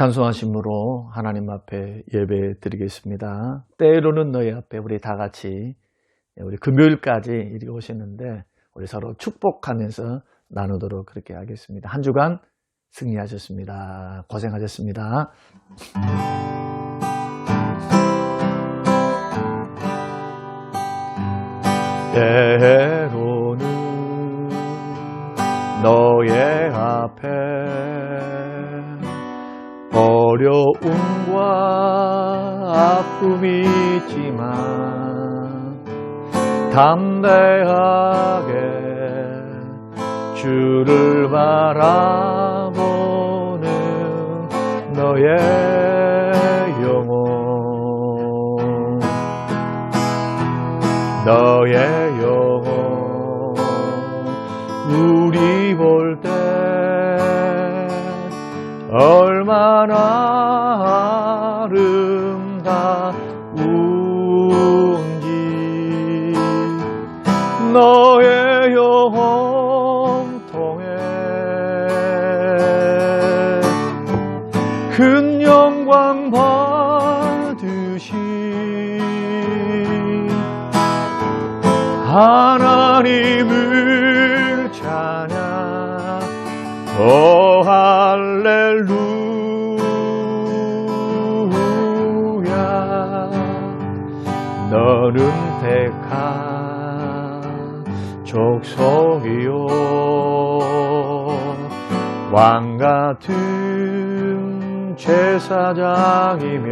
찬송하심으로 하나님 앞에 예배 드리겠습니다. 때로는 너희 앞에 우리 다 같이 우리 금요일까지 이렇게 오셨는데 우리 서로 축복하면서 나누도록 그렇게 하겠습니다. 한 주간 승리하셨습니다. 고생하셨습니다. 때로는 너의 앞에 어려움과 아픔이 있지만 담대하게 주를 바라보는 너의 영혼, 너의 영혼 우리 볼 때 얼마나 아름다운지 너의 영혼 통해 큰 영광 받으시 하나님을 찬양 오 할렐루야 너는 택한 족속이요 왕같은 제사장이며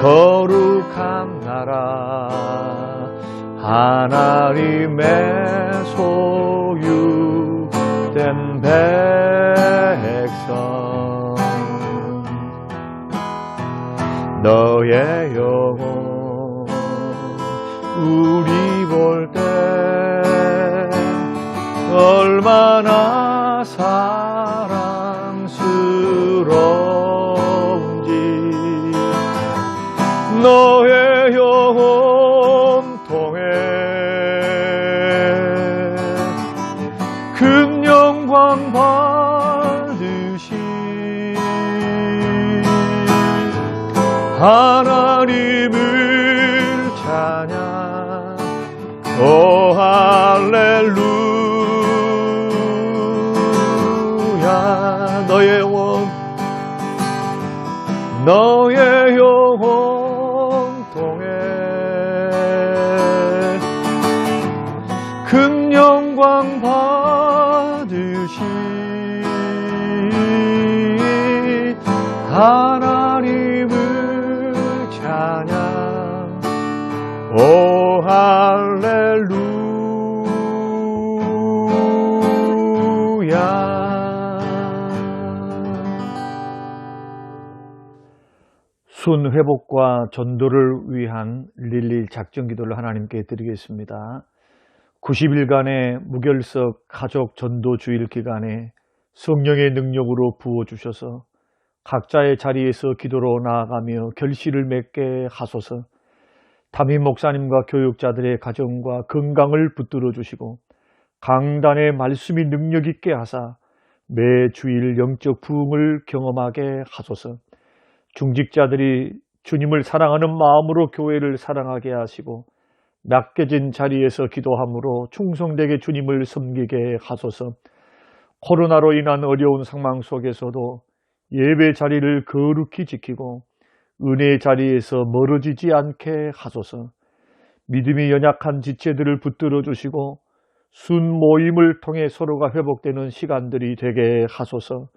거룩한 나라 하나님의 소유된 백성 너의 영혼 우리 볼 때 얼마나 사랑스러운지 너의 영혼 통해 큰 영광 받으시 하나님을 찬양 오 할렐루야 너의 영혼 너의 영혼 통해 큰 영광 받으시 하나님을 찬양 오 할렐루야 순 회복과 전도를 위한 릴리 작정 기도를 하나님께 드리겠습니다. 90일간의 무결석 가족 전도 주일 기간에 성령의 능력으로 부어주셔서 각자의 자리에서 기도로 나아가며 결실을 맺게 하소서. 담임 목사님과 교육자들의 가정과 건강을 붙들어 주시고 강단의 말씀이 능력 있게 하사 매 주일 영적 부흥을 경험하게 하소서. 중직자들이 주님을 사랑하는 마음으로 교회를 사랑하게 하시고 맡겨진 자리에서 기도함으로 충성되게 주님을 섬기게 하소서. 코로나로 인한 어려운 상황 속에서도 예배 자리를 거룩히 지키고 은혜의 자리에서 멀어지지 않게 하소서. 믿음이 연약한 지체들을 붙들어 주시고 순 모임을 통해 서로가 회복되는 시간들이 되게 하소서.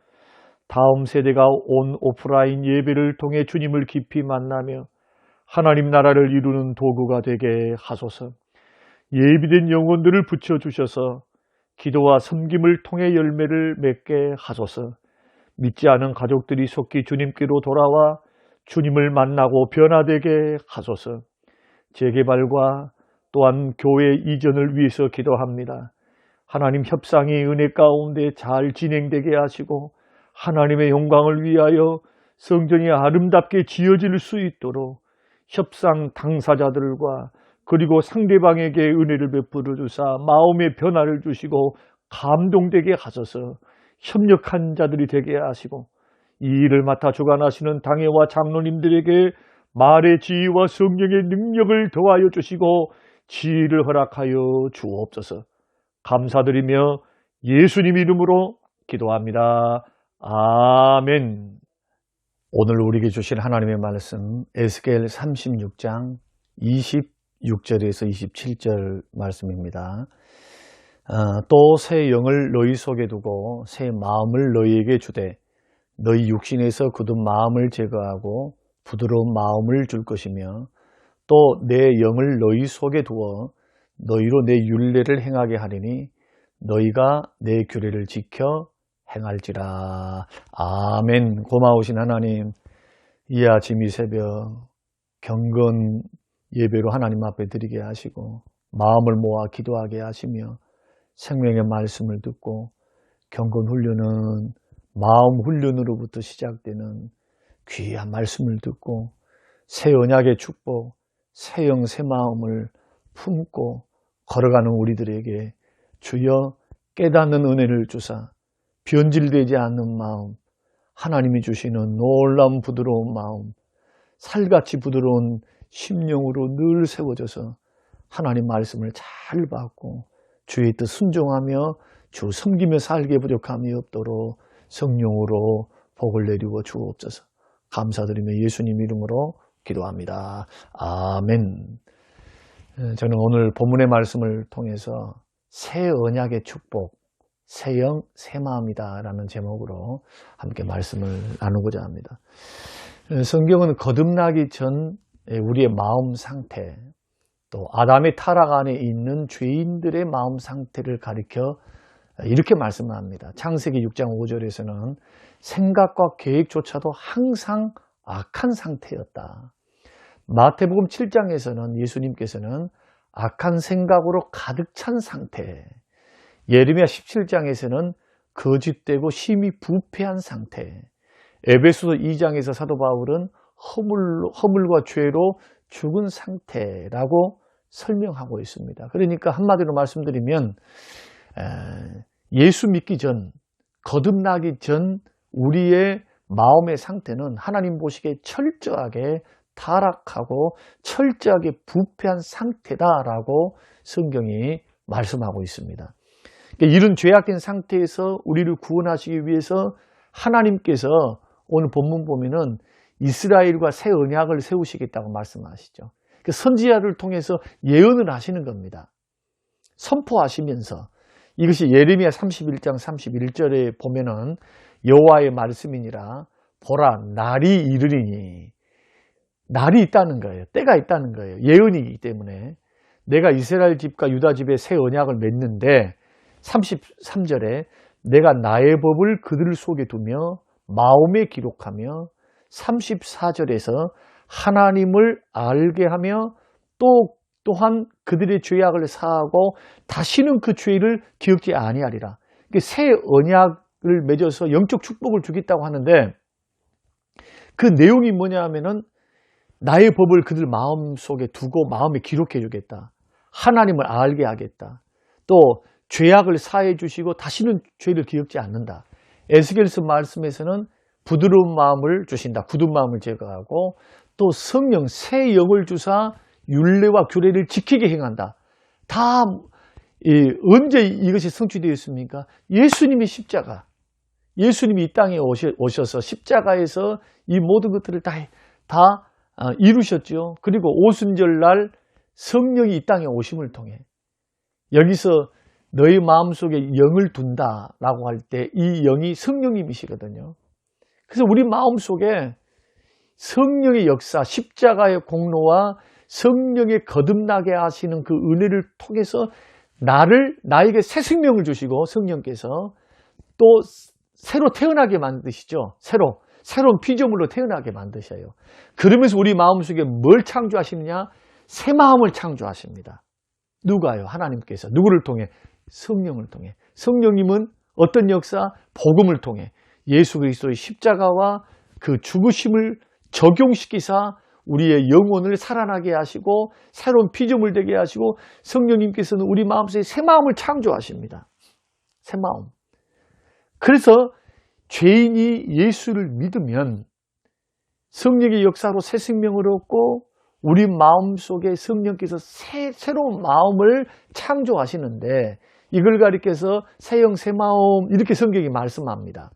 다음 세대가 온 오프라인 예배를 통해 주님을 깊이 만나며 하나님 나라를 이루는 도구가 되게 하소서. 예비된 영혼들을 붙여주셔서 기도와 섬김을 통해 열매를 맺게 하소서. 믿지 않은 가족들이 속히 주님께로 돌아와 주님을 만나고 변화되게 하소서. 재개발과 또한 교회 이전을 위해서 기도합니다. 하나님 협상이 은혜 가운데 잘 진행되게 하시고 하나님의 영광을 위하여 성전이 아름답게 지어질 수 있도록 협상 당사자들과 그리고 상대방에게 은혜를 베풀어 주사 마음의 변화를 주시고 감동되게 하소서. 협력한 자들이 되게 하시고 이 일을 맡아 주관하시는 당회와 장로님들에게 말의 지혜와 성령의 능력을 더하여 주시고 지혜를 허락하여 주옵소서. 감사드리며 예수님 이름으로 기도합니다. 아멘. 오늘 우리에게 주신 하나님의 말씀 에스겔 36장 26절에서 27절 말씀입니다. 또 새 영을 너희 속에 두고 새 마음을 너희에게 주되 너희 육신에서 굳은 마음을 제거하고 부드러운 마음을 줄 것이며 또 내 영을 너희 속에 두어 너희로 내 율례를 행하게 하리니 너희가 내 규례를 지켜 행할지라. 아멘. 고마우신 하나님, 이 아침 이 새벽 경건 예배로 하나님 앞에 드리게 하시고 마음을 모아 기도하게 하시며 생명의 말씀을 듣고 경건 훈련은 마음 훈련으로부터 시작되는 귀한 말씀을 듣고 새 언약의 축복, 새 영 새 마음을 품고 걸어가는 우리들에게 주여 깨닫는 은혜를 주사 변질되지 않는 마음, 하나님이 주시는 놀라운 부드러운 마음, 살같이 부드러운 심령으로 늘 세워져서 하나님 말씀을 잘 받고 주의 뜻 순종하며 주 섬기며 살기에 부족함이 없도록 성령으로 복을 내리고 주옵소서. 감사드리며 예수님 이름으로 기도합니다. 아멘. 저는 오늘 본문의 말씀을 통해서 새 언약의 축복, 새 영, 새 마음이다 라는 제목으로 함께 말씀을 나누고자 합니다. 성경은 거듭나기 전 우리의 마음 상태, 또 아담의 타락 안에 있는 죄인들의 마음 상태를 가리켜 이렇게 말씀합니다. 창세기 6장 5절에서는 생각과 계획조차도 항상 악한 상태였다. 마태복음 7장에서는 예수님께서는 악한 생각으로 가득 찬 상태, 예레미야 17장에서는 거짓되고 심히 부패한 상태, 에베소서 2장에서 사도 바울은 허물과 죄로 죽은 상태라고 설명하고 있습니다. 그러니까 한마디로 말씀드리면 예수 믿기 전, 거듭나기 전 우리의 마음의 상태는 하나님 보시기에 철저하게 타락하고 철저하게 부패한 상태다라고 성경이 말씀하고 있습니다. 그러니까 이런 죄악된 상태에서 우리를 구원하시기 위해서 하나님께서 오늘 본문 보면은 이스라엘과 새 언약을 세우시겠다고 말씀하시죠. 그 선지자를 통해서 예언을 하시는 겁니다. 선포하시면서 이것이 예레미야 31장 31절에 보면은 여호와의 말씀이니라 보라 날이 이르리니, 날이 있다는 거예요. 때가 있다는 거예요. 예언이기 때문에 내가 이스라엘 집과 유다 집에 새 언약을 맺는데 33절에 내가 나의 법을 그들 속에 두며 마음에 기록하며 34절에서 하나님을 알게 하며 또한 그들의 죄악을 사하고 다시는 그 죄를 기억지 아니하리라. 새 언약을 맺어서 영적 축복을 주겠다고 하는데 그 내용이 뭐냐 하면은 나의 법을 그들 마음속에 두고 마음에 기록해 주겠다. 하나님을 알게 하겠다. 또 죄악을 사해 주시고 다시는 죄를 기억지 않는다. 에스겔서 말씀에서는 부드러운 마음을 주신다. 굳은 마음을 제거하고 또 성령 새 영을 주사 율례와 규례를 지키게 행한다. 다 언제 이것이 성취되었습니까? 예수님이 십자가, 예수님이 이 땅에 오셔서 십자가에서 이 모든 것들을 다 이루셨죠. 그리고 오순절날 성령이 이 땅에 오심을 통해 여기서 너희 마음속에 영을 둔다라고 할 때 이 영이 성령님이시거든요. 그래서 우리 마음속에 성령의 역사, 십자가의 공로와 성령의 거듭나게 하시는 그 은혜를 통해서 나에게 새 생명을 주시고 성령께서 또 새로 태어나게 만드시죠. 새로운 피조물로 태어나게 만드셔요. 그러면서 우리 마음속에 뭘 창조하시느냐? 새 마음을 창조하십니다. 누가요? 하나님께서. 누구를 통해? 성령을 통해. 성령님은 어떤 역사? 복음을 통해 예수 그리스도의 십자가와 그 죽으심을 적용시키사 우리의 영혼을 살아나게 하시고 새로운 피조물 되게 하시고 성령님께서는 우리 마음속에 새 마음을 창조하십니다. 새 마음. 그래서 죄인이 예수를 믿으면 성령의 역사로 새 생명을 얻고 우리 마음속에 성령께서 새로운 마음을 창조하시는데 이걸 가리켜서 새형 새 마음 이렇게 성경이 말씀합니다.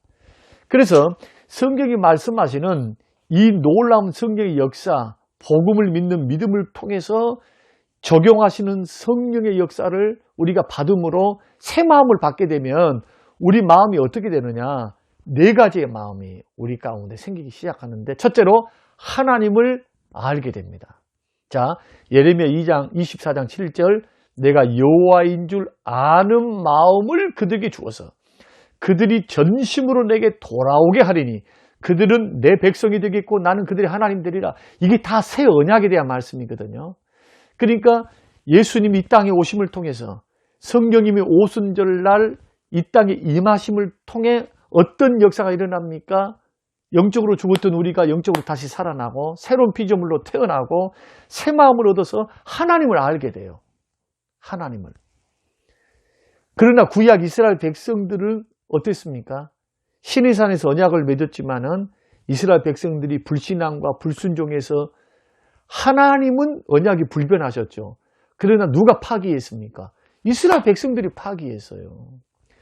그래서 성경이 말씀하시는 이 놀라운 성령의 역사, 복음을 믿는 믿음을 통해서 적용하시는 성령의 역사를 우리가 받음으로 새 마음을 받게 되면 우리 마음이 어떻게 되느냐? 네 가지의 마음이 우리 가운데 생기기 시작하는데 첫째로 하나님을 알게 됩니다. 자, 예레미야 2장 24장 7절 내가 여호와인 줄 아는 마음을 그들에게 주어서 그들이 전심으로 내게 돌아오게 하리니 그들은 내 백성이 되겠고 나는 그들의 하나님 되리라. 이게 다 새 언약에 대한 말씀이거든요. 그러니까 예수님이 이 땅에 오심을 통해서 성령님이 오순절날 이 땅에 임하심을 통해 어떤 역사가 일어납니까? 영적으로 죽었던 우리가 영적으로 다시 살아나고 새로운 피조물로 태어나고 새 마음을 얻어서 하나님을 알게 돼요. 하나님을. 그러나 구약 이스라엘 백성들은 어땠습니까? 시내산에서 언약을 맺었지만은 이스라엘 백성들이 불신앙과 불순종해서 하나님은 언약이 불변하셨죠. 그러나 누가 파기했습니까? 이스라엘 백성들이 파기했어요.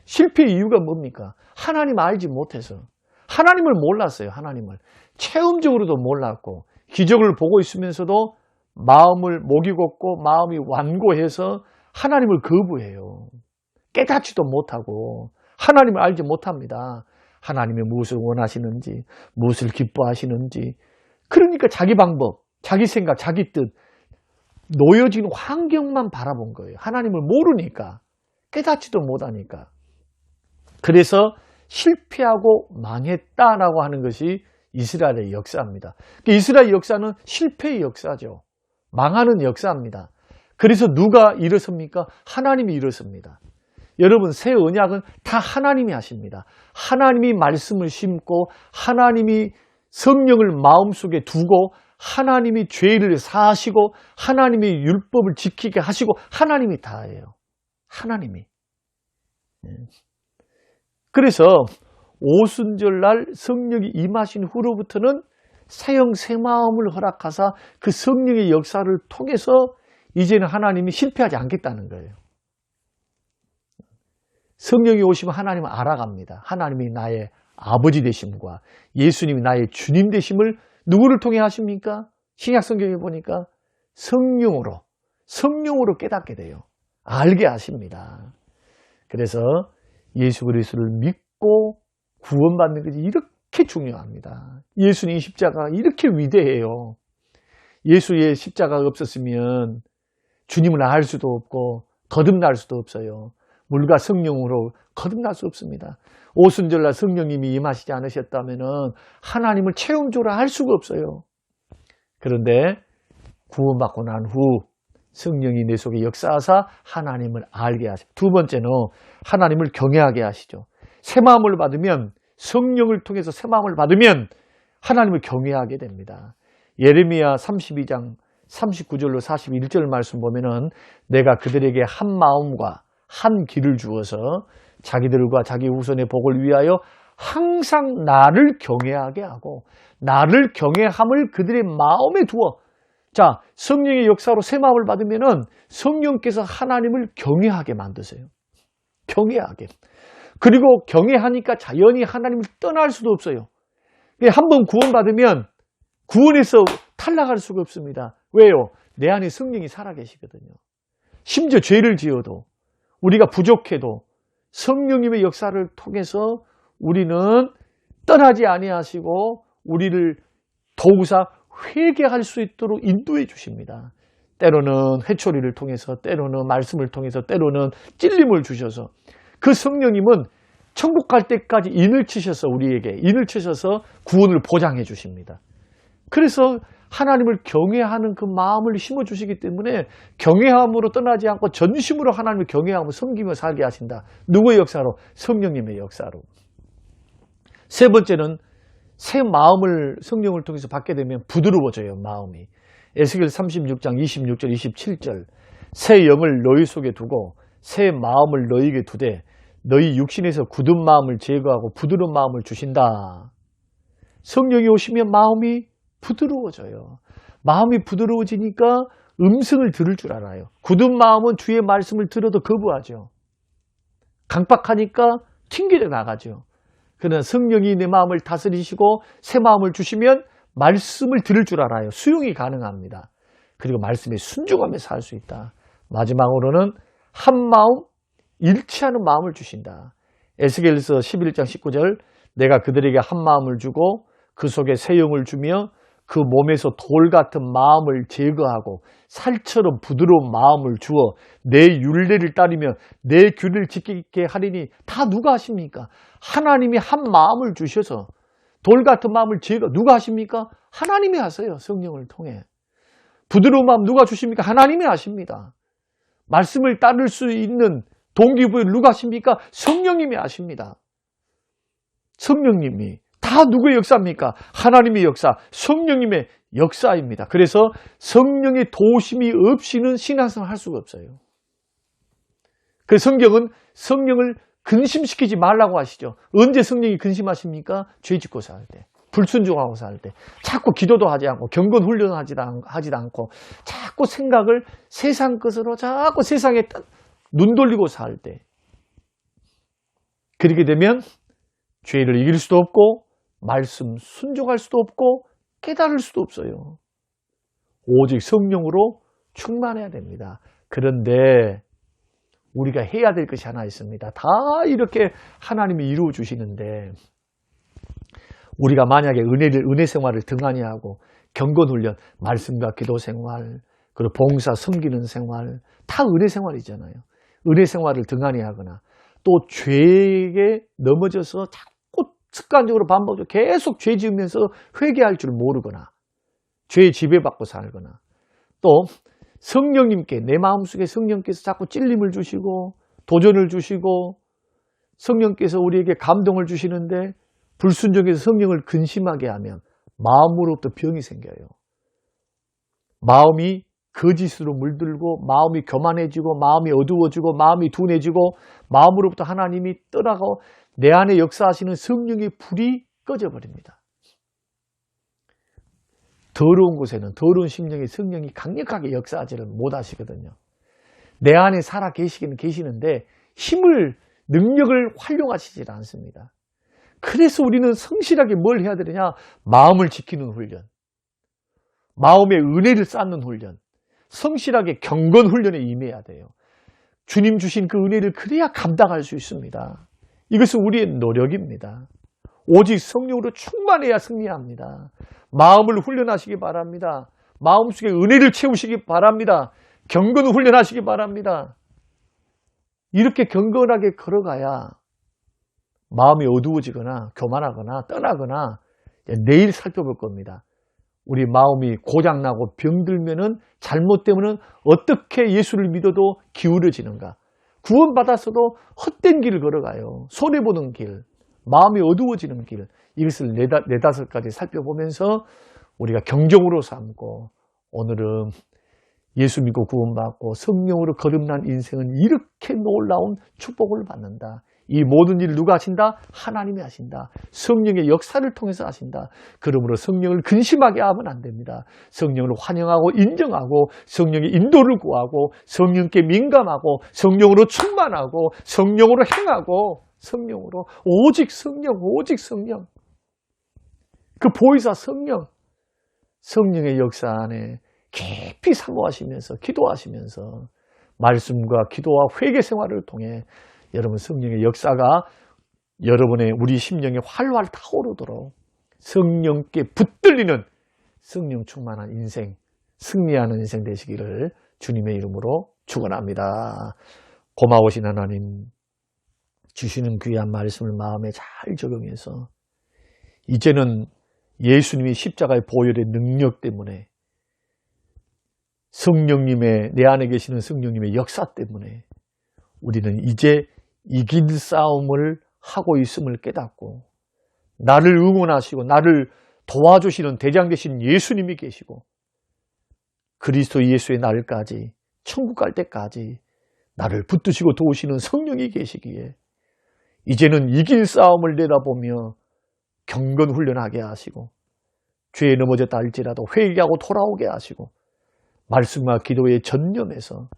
실패의 이유가 뭡니까? 하나님 알지 못해서. 하나님을 몰랐어요. 하나님을. 체험적으로도 몰랐고 기적을 보고 있으면서도 마음을 목이 곱고 마음이 완고해서 하나님을 거부해요. 깨닫지도 못하고 하나님을 알지 못합니다. 하나님이 무엇을 원하시는지, 무엇을 기뻐하시는지. 그러니까 자기 방법, 자기 생각, 자기 뜻, 놓여진 환경만 바라본 거예요. 하나님을 모르니까, 깨닫지도 못하니까. 그래서 실패하고 망했다라고 하는 것이 이스라엘의 역사입니다. 이스라엘 역사는 실패의 역사죠. 망하는 역사입니다. 그래서 누가 일어섭니까? 하나님이 일어섭니다. 여러분, 새 언약은 다 하나님이 하십니다. 하나님이 말씀을 심고 하나님이 성령을 마음속에 두고 하나님이 죄를 사하시고 하나님이 율법을 지키게 하시고 하나님이 다 해요. 하나님이. 그래서 오순절날 성령이 임하신 후로부터는 새형 새 마음을 허락하사 그 성령의 역사를 통해서 이제는 하나님이 실패하지 않겠다는 거예요. 성령이 오시면 하나님을 알아갑니다. 하나님이 나의 아버지 되심과 예수님이 나의 주님 되심을 누구를 통해 하십니까? 신약 성경에 보니까 성령으로 깨닫게 돼요. 알게 하십니다. 그래서 예수 그리스도를 믿고 구원받는 것이 이렇게 중요합니다. 예수님 십자가가 이렇게 위대해요. 예수의 십자가가 없었으면 주님을 알 수도 없고 거듭날 수도 없어요. 물과 성령으로 거듭날 수 없습니다. 오순절날 성령님이 임하시지 않으셨다면 하나님을 체험적으로 알 수가 없어요. 그런데 구원받고 난 후 성령이 내 속에 역사하사 하나님을 알게 하시고 두 번째는 하나님을 경외하게 하시죠. 새 마음을 받으면 성령을 통해서 새 마음을 받으면 하나님을 경외하게 됩니다. 예레미야 32장 39절로 41절 말씀 보면은 내가 그들에게 한 마음과 한 길을 주어서 자기들과 자기 후손의 복을 위하여 항상 나를 경외하게 하고 나를 경외함을 그들의 마음에 두어. 자, 성령의 역사로 새 마음을 받으면은 성령께서 하나님을 경외하게 만드세요. 경외하게. 그리고 경외하니까 자연히 하나님을 떠날 수도 없어요. 한번 구원받으면 구원에서 탈락할 수가 없습니다. 왜요? 내 안에 성령이 살아계시거든요. 심지어 죄를 지어도 우리가 부족해도 성령님의 역사를 통해서 우리는 떠나지 아니하시고 우리를 더욱사 회개할 수 있도록 인도해 주십니다. 때로는 회초리를 통해서, 때로는 말씀을 통해서, 때로는 찔림을 주셔서 그 성령님은 천국 갈 때까지 인을 치셔서 우리에게 인을 치셔서 구원을 보장해 주십니다. 그래서 하나님을 경외하는 그 마음을 심어주시기 때문에 경외함으로 떠나지 않고 전심으로 하나님을 경외하며 섬기며 살게 하신다. 누구의 역사로? 성령님의 역사로. 세 번째는 새 마음을 성령을 통해서 받게 되면 부드러워져요. 마음이. 에스겔 36장 26절 27절 새 영을 너희 속에 두고 새 마음을 너희에게 두되 너희 육신에서 굳은 마음을 제거하고 부드러운 마음을 주신다. 성령이 오시면 마음이 부드러워져요. 마음이 부드러워지니까 음성을 들을 줄 알아요. 굳은 마음은 주의 말씀을 들어도 거부하죠. 강박하니까 튕겨 나가죠. 그러나 성령이 내 마음을 다스리시고 새 마음을 주시면 말씀을 들을 줄 알아요. 수용이 가능합니다. 그리고 말씀에 순종하며 살 수 있다. 마지막으로는 한 마음, 일치하는 마음을 주신다. 에스겔서 11장 19절 내가 그들에게 한 마음을 주고 그 속에 새 영을 주며 그 몸에서 돌 같은 마음을 제거하고 살처럼 부드러운 마음을 주어 내 율례를 따르며 내 규례를 지키게 하리니 다 누가 하십니까? 하나님이 한 마음을 주셔서 돌 같은 마음을 제거 누가 하십니까? 하나님이 하세요. 성령을 통해. 부드러운 마음 누가 주십니까? 하나님이 하십니다. 말씀을 따를 수 있는 동기부여를 누가 하십니까? 성령님이 하십니다. 성령님이. 다 누구의 역사입니까? 하나님의 역사, 성령님의 역사입니다. 그래서 성령의 도우심이 없이는 신앙생활을 할 수가 없어요. 그 성경은 성령을 근심시키지 말라고 하시죠. 언제 성령이 근심하십니까? 죄 짓고 살 때, 불순종하고 살 때, 자꾸 기도도 하지 않고 경건 훈련하지도 않고 자꾸 생각을 세상 것으로 자꾸 세상에 눈 돌리고 살 때, 그렇게 되면 죄를 이길 수도 없고 말씀 순종할 수도 없고 깨달을 수도 없어요. 오직 성령으로 충만해야 됩니다. 그런데 우리가 해야 될 것이 하나 있습니다. 다 이렇게 하나님이 이루어 주시는데 우리가 만약에 은혜 생활을 등한히 하고 경건훈련, 말씀과 기도 생활, 그리고 봉사, 섬기는 생활 다 은혜 생활이잖아요. 은혜 생활을 등한히 하거나 또 죄에 넘어져서 자꾸 습관적으로 반복적으로 계속 죄 지으면서 회개할 줄 모르거나 죄에 지배받고 살거나 또 성령님께 내 마음속에 성령께서 자꾸 찔림을 주시고 도전을 주시고 성령께서 우리에게 감동을 주시는데 불순종해서 성령을 근심하게 하면 마음으로부터 병이 생겨요. 마음이 거짓으로 물들고 마음이 교만해지고 마음이 어두워지고 마음이 둔해지고 마음으로부터 하나님이 떠나고 내 안에 역사하시는 성령의 불이 꺼져버립니다. 더러운 곳에는 더러운 심령의 성령이 강력하게 역사하지를 못하시거든요. 내 안에 살아 계시는데 힘을 능력을 활용하시질 않습니다. 그래서 우리는 성실하게 뭘 해야 되느냐? 마음을 지키는 훈련, 마음의 은혜를 쌓는 훈련, 성실하게 경건 훈련에 임해야 돼요. 주님 주신 그 은혜를 그래야 감당할 수 있습니다. 이것은 우리의 노력입니다. 오직 성령으로 충만해야 승리합니다. 마음을 훈련하시기 바랍니다. 마음속에 은혜를 채우시기 바랍니다. 경건 훈련하시기 바랍니다. 이렇게 경건하게 걸어가야 마음이 어두워지거나 교만하거나 떠나거나 내일 살펴볼 겁니다. 우리 마음이 고장나고 병들면은 잘못되면은 어떻게 예수를 믿어도 기울어지는가? 구원받았어도 헛된 길을 걸어가요. 손해보는 길, 마음이 어두워지는 길, 이것을 네다섯 가지 살펴보면서 우리가 경종으로 삼고 오늘은 예수 믿고 구원받고 성령으로 거듭난 인생은 이렇게 놀라운 축복을 받는다. 이 모든 일을 누가 하신다? 하나님이 하신다. 성령의 역사를 통해서 하신다. 그러므로 성령을 근심하게 하면 안 됩니다. 성령을 환영하고 인정하고 성령의 인도를 구하고 성령께 민감하고 성령으로 충만하고 성령으로 행하고 성령으로 오직 성령, 오직 성령. 그 보혜사 성령, 성령의 역사 안에 깊이 사모하시면서 기도하시면서 말씀과 기도와 회개 생활을 통해 여러분 성령의 역사가 여러분의 우리 심령에 활활 타오르도록 성령께 붙들리는 성령 충만한 인생, 승리하는 인생 되시기를 주님의 이름으로 축원합니다. 고마우신 하나님, 주시는 귀한 말씀을 마음에 잘 적용해서 이제는 예수님이 십자가의 보혈의 능력 때문에 성령님의 내 안에 계시는 성령님의 역사 때문에 우리는 이제 이긴 싸움을 하고 있음을 깨닫고 나를 응원하시고 나를 도와주시는 대장 되신 예수님이 계시고 그리스도 예수의 날까지 천국 갈 때까지 나를 붙드시고 도우시는 성령이 계시기에 이제는 이길 싸움을 내다보며 경건 훈련하게 하시고 죄에 넘어졌다 할지라도 회개하고 돌아오게 하시고 말씀과 기도에 전념해서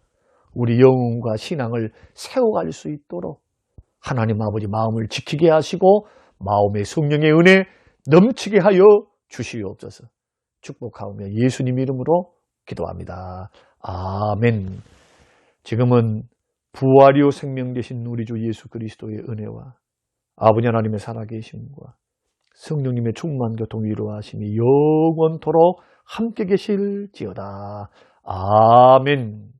우리 영혼과 신앙을 세워갈 수 있도록 하나님 아버지 마음을 지키게 하시고 마음의 성령의 은혜 넘치게 하여 주시옵소서. 축복하오며 예수님 이름으로 기도합니다. 아멘. 지금은 부활이요 생명 되신 우리 주 예수 그리스도의 은혜와 아버지 하나님의 살아계심과 성령님의 충만 교통 위로하심이 영원토록 함께 계실지어다. 아멘.